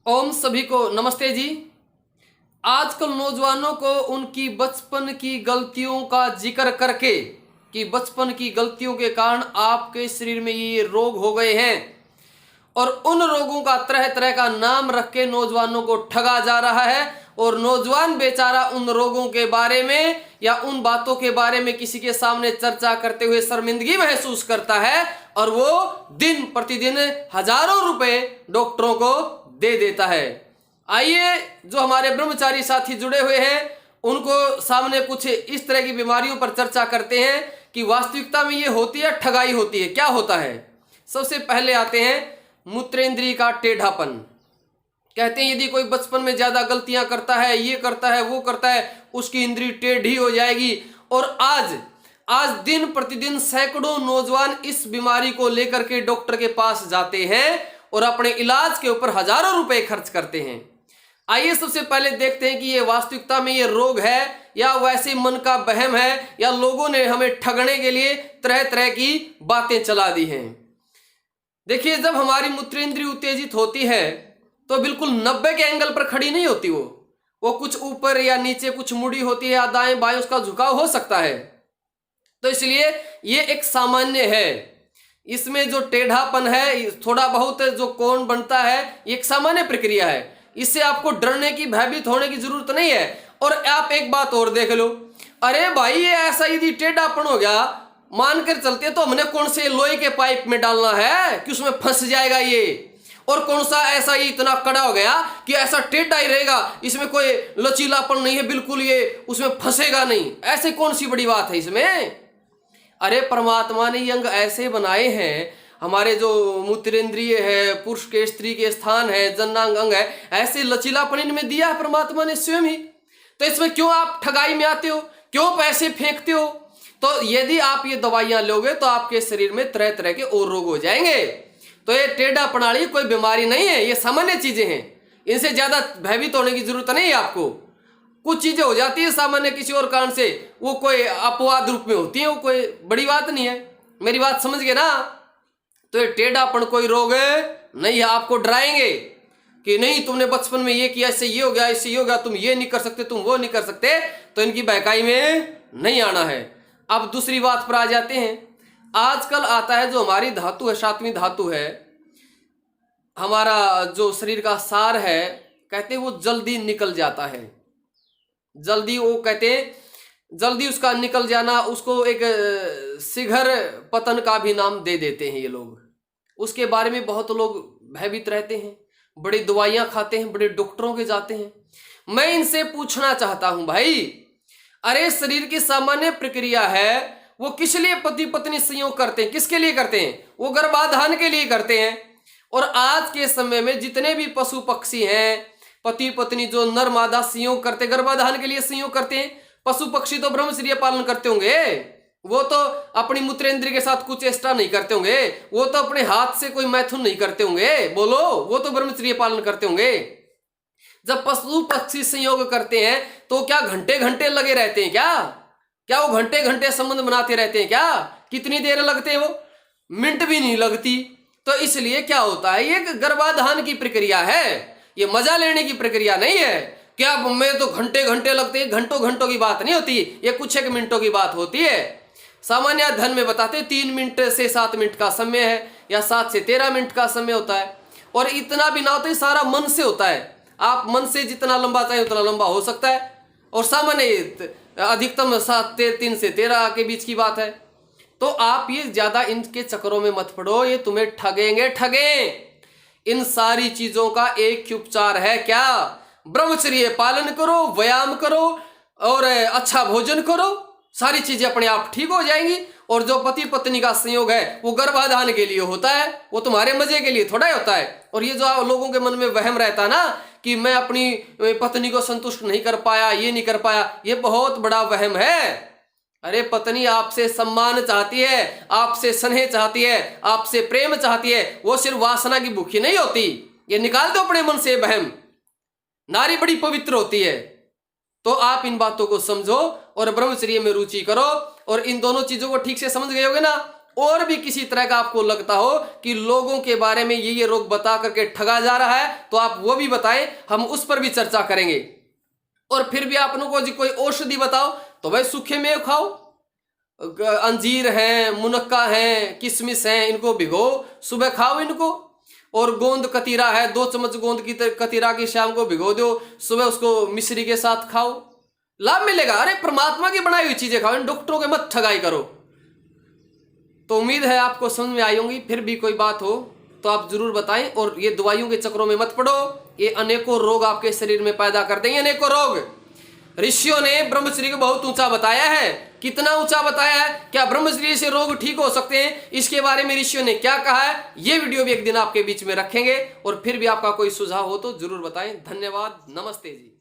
ओम सभी को नमस्ते जी। आजकल नौजवानों को उनकी बचपन की गलतियों का जिक्र करके कि बचपन की गलतियों के कारण आपके शरीर में ये रोग हो गए हैं और उन रोगों का तरह तरह का नाम रख के नौजवानों को ठगा जा रहा है और नौजवान बेचारा उन रोगों के बारे में या उन बातों के बारे में किसी के सामने चर्चा करते हुए शर्मिंदगी महसूस करता है और वो दिन प्रतिदिन हजारों रुपए डॉक्टरों को दे देता है। आइए जो हमारे ब्रह्मचारी साथी जुड़े हुए हैं उनको सामने कुछ इस तरह की बीमारियों पर चर्चा करते हैं कि वास्तविकता में ये होती है ठगाई होती है, क्या होता है। सबसे पहले आते हैं मूत्रेंद्रिय का टेढ़ापन। कहते हैं यदि कोई बचपन में ज्यादा गलतियां करता है, ये करता है, वो करता है, उसकी इंद्री टेढ़ी हो जाएगी। और आज दिन प्रतिदिन सैकड़ों नौजवान इस बीमारी को लेकर के डॉक्टर के पास जाते हैं और अपने इलाज के ऊपर हजारों रुपए खर्च करते हैं। आइए सबसे पहले देखते हैं कि ये वास्तविकता में ये रोग है या वैसे मन का वहम है या लोगों ने हमें ठगने के लिए तरह तरह की बातें चला दी हैं। देखिए, जब हमारी मूत्रेंद्रिय उत्तेजित होती है तो बिल्कुल 90 के एंगल पर खड़ी नहीं होती, वो कुछ ऊपर या नीचे कुछ मुड़ी होती है या दाएं बाएं उसका झुकाव हो सकता है। तो इसलिए ये एक सामान्य है। इसमें जो टेढ़ापन है, थोड़ा बहुत जो कोण बनता है, एक सामान्य प्रक्रिया है। इससे आपको डरने की, भयभीत होने की जरूरत नहीं है। और आप एक बात और देख लो, अरे भाई ये ऐसा यदि टेढ़ापन हो गया, मानकर चलते तो हमने कौन से लोहे के पाइप में डालना है कि उसमें फंस जाएगा ये, और कौन सा ऐसा ये इतना कड़ा हो गया कि ऐसा टेढ़ा ही रहेगा, इसमें कोई लचीलापन नहीं है, बिल्कुल ये उसमें फंसेगा नहीं। ऐसे कौन सी बड़ी बात है इसमें। अरे परमात्मा ने ये अंग ऐसे बनाए हैं, हमारे जो मूत्रेंद्रिय है, पुरुष के स्त्री के स्थान है, जननांग अंग है, ऐसे लचीलापन इनमें दिया है परमात्मा ने स्वयं ही। तो इसमें क्यों आप ठगाई में आते हो, क्यों पैसे फेंकते हो। तो यदि आप ये दवाइयां लोगे तो आपके शरीर में तरह तरह के और रोग हो जाएंगे। तो ये टेढ़ा प्रणाली कोई बीमारी नहीं है, ये सामान्य चीजें हैं, इनसे ज्यादा भयभीत होने की जरूरत नहीं है आपको। कुछ चीजें हो जाती है सामान्य किसी और कारण से, वो कोई अपवाद रूप में होती है, वो कोई बड़ी बात नहीं है। मेरी बात समझ गए ना। तो ये टेढ़ापन कोई रोग नहीं है। आपको डराएंगे कि नहीं तुमने बचपन में ये किया, इससे ये हो गया, इससे ये हो गया, तुम ये नहीं कर सकते, तुम वो नहीं कर सकते, तो इनकी बहकाई में नहीं आना है। अब दूसरी बात पर आ जाते हैं। आजकल आता है जो हमारी धातु है, सातवीं धातु है, हमारा जो शरीर का सार है, कहते हैं वो जल्दी निकल जाता है। जल्दी, वो कहते हैं जल्दी उसका निकल जाना, उसको एक शीघ्र पतन का भी नाम दे देते हैं ये लोग। उसके बारे में बहुत लोग भयभीत रहते हैं, बड़ी दवाइयां खाते हैं, बड़े डॉक्टरों के जाते हैं। मैं इनसे पूछना चाहता हूं भाई, अरे शरीर की सामान्य प्रक्रिया है, वो किस लिए पति पत्नी संयोग करते हैं, किसके लिए करते हैं, वो गर्भाधान के लिए करते हैं। और आज के समय में जितने भी पशु पक्षी हैं, पति पत्नी जो नर मादा संयोग करते, गर्भाधान के लिए संयोग करते हैं। पशु पक्षी तो ब्रह्मचर्य पालन करते होंगे, वो तो अपनी मूत्रेंद्रिय के साथ कुछ एक्स्ट्रा नहीं करते होंगे, वो तो अपने हाथ से कोई मैथुन नहीं करते होंगे, बोलो, वो तो ब्रह्मचर्य पालन करते होंगे। जब पशु पक्षी संयोग करते हैं तो क्या घंटे घंटे लगे रहते हैं क्या वो घंटे घंटे संबंध बनाते रहते हैं क्या। कितनी देर लगते हैं, वो मिनट भी नहीं लगती। तो इसलिए क्या होता है, ये गर्भाधान की प्रक्रिया है, ये मजा लेने की प्रक्रिया नहीं है। क्या में तो घंटे घंटे लगते हैं, घंटों घंटों की बात नहीं होती, ये कुछ एक मिनटों की बात होती है। सामान्य अध्ययन में बताते 3 मिनट से 7 मिनट का समय है या 7 से 13 मिनट का समय होता है। और इतना भी ना होता है, सारा मन से होता है। आप मन से जितना लंबा चाहे उतना लंबा हो सकता है, और सामान्य अधिकतम 3 से 13 के बीच की बात है। तो आप ये ज्यादा इनके चक्करों में मत पड़ो, ये तुम्हें ठगें। इन सारी चीजों का एक ही उपचार है, क्या, ब्रह्मचर्य पालन करो, व्यायाम करो और अच्छा भोजन करो, सारी चीजें अपने आप ठीक हो जाएंगी। और जो पति पत्नी का संयोग है वो गर्भाधान के लिए होता है, वो तुम्हारे मजे के लिए थोड़ा ही होता है। और ये जो लोगों के मन में वहम रहता है ना कि मैं अपनी पत्नी को संतुष्ट नहीं कर पाया, ये नहीं कर पाया, ये बहुत बड़ा वहम है। अरे पत्नी आपसे सम्मान चाहती है, आपसे स्नेह चाहती है, आपसे प्रेम चाहती है, वो सिर्फ वासना की भूखी नहीं होती। ये निकाल दो अपने मन से वहम। नारी बड़ी पवित्र होती है। तो आप इन बातों को समझो और ब्रह्मचर्य में रुचि करो। और इन दोनों चीजों को ठीक से समझ गए होगे ना, और भी किसी तरह का आपको लगता हो कि लोगों के बारे में ये रोग बता करके ठगा जा रहा है, तो आप वो भी बताएं, हम उस पर भी चर्चा करेंगे। और फिर भी आप लोगों को जी कोई औषधि बताओ, तो भाई सूखे मेव खाओ, अंजीर है, मुनक्का है, किशमिश है, इनको भिगो सुबह खाओ इनको। और गोंद कतीरा है, 2 चम्मच गोंद की कतीरा की शाम को भिगो दो, सुबह उसको मिश्री के साथ खाओ, लाभ मिलेगा। अरे परमात्मा की बनाई हुई चीजें खाओ, इन डॉक्टरों के मत ठगाई करो। तो उम्मीद है आपको समझ में आई होंगी। फिर भी कोई बात हो तो आप जरूर बताएं, और ये दवाइयों के चक्रों में मत पड़ो, ये अनेकों रोग आपके शरीर में पैदा कर देंगे, अनेकों रोग। ऋषियों ने ब्रह्मचर्य को बहुत ऊंचा बताया है। कितना ऊंचा बताया है? क्या ब्रह्मचर्य से रोग ठीक हो सकते हैं? इसके बारे में ऋषियों ने क्या कहा है, ये वीडियो भी एक दिन आपके बीच में रखेंगे। और फिर भी आपका कोई सुझाव हो तो जरूर बताएं। धन्यवाद, नमस्ते जी।